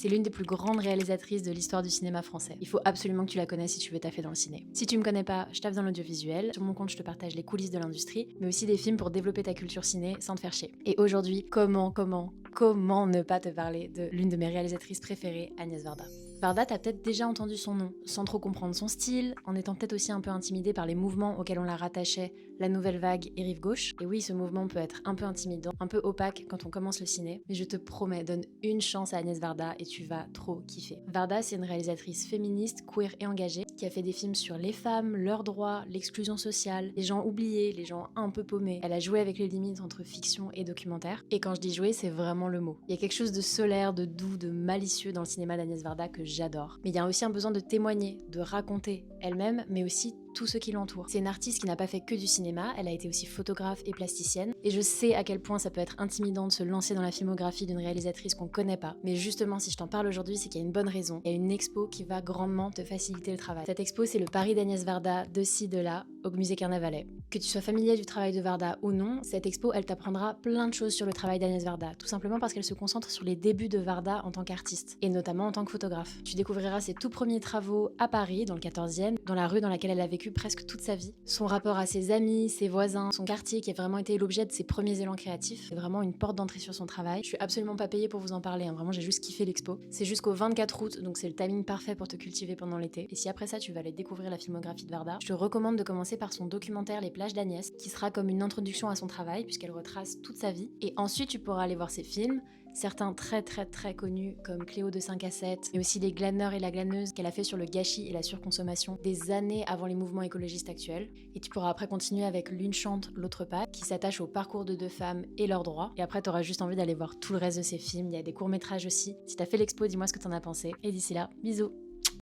C'est l'une des plus grandes réalisatrices de l'histoire du cinéma français. Il faut absolument que tu la connaisses si tu veux taffer dans le ciné. Si tu me connais pas, je taffe dans l'audiovisuel. Sur mon compte, je te partage les coulisses de l'industrie, mais aussi des films pour développer ta culture ciné sans te faire chier. Et aujourd'hui, comment ne pas te parler de l'une de mes réalisatrices préférées, Agnès Varda. Varda, t'as peut-être déjà entendu son nom, sans trop comprendre son style, en étant peut-être aussi un peu intimidée par les mouvements auxquels on la rattachait, la nouvelle vague et Rive Gauche. Et oui, ce mouvement peut être un peu intimidant, un peu opaque quand on commence le ciné, mais je te promets, donne une chance à Agnès Varda et tu vas trop kiffer. Varda, c'est une réalisatrice féministe, queer et engagée, qui a fait des films sur les femmes, leurs droits, l'exclusion sociale, les gens oubliés, les gens un peu paumés. Elle a joué avec les limites entre fiction et documentaire. Et quand je dis jouer, c'est vraiment le mot. Il y a quelque chose de solaire, de doux, de malicieux dans le cinéma d'Agnès Varda que j'adore. Mais il y a aussi un besoin de témoigner, de raconter elle-même, mais aussi tous ceux qui l'entourent. C'est une artiste qui n'a pas fait que du cinéma, elle a été aussi photographe et plasticienne. Et je sais à quel point ça peut être intimidant de se lancer dans la filmographie d'une réalisatrice qu'on connaît pas. Mais justement, si je t'en parle aujourd'hui, c'est qu'il y a une bonne raison. Il y a une expo qui va grandement te faciliter le travail. Cette expo, c'est le Paris d'Agnès Varda, de ci, de là, au musée Carnavalet. Que tu sois familier du travail de Varda ou non, cette expo, elle t'apprendra plein de choses sur le travail d'Agnès Varda, tout simplement parce qu'elle se concentre sur les débuts de Varda en tant qu'artiste, et notamment en tant que photographe. Tu découvriras ses tout premiers travaux à Paris, dans le 14e, dans la rue dans laquelle elle a vécu presque toute sa vie, son rapport à ses amis, ses voisins, son quartier qui a vraiment été l'objet de ses premiers élans créatifs. C'est vraiment une porte d'entrée sur son travail. Je suis absolument pas payée pour vous en parler, vraiment j'ai juste kiffé l'expo. C'est jusqu'au 24 août, donc c'est le timing parfait pour te cultiver pendant l'été. Et si après ça tu vas aller découvrir la filmographie de Varda, je te recommande de commencer par son documentaire Les plages d'Agnès, qui sera comme une introduction à son travail puisqu'elle retrace toute sa vie. Et ensuite tu pourras aller voir ses films, certains très connus comme Cléo de 5 à 7, mais aussi Les glaneurs et la glaneuse qu'elle a fait sur le gâchis et la surconsommation des années avant les mouvements écologistes actuels. Et tu pourras après continuer avec L'une chante, l'autre pas, qui s'attache au parcours de deux femmes et leurs droits. Et après t'auras juste envie d'aller voir tout le reste de ses films, il y a des courts-métrages aussi. Si t'as fait l'expo, dis-moi ce que t'en as pensé. Et d'ici là, bisous.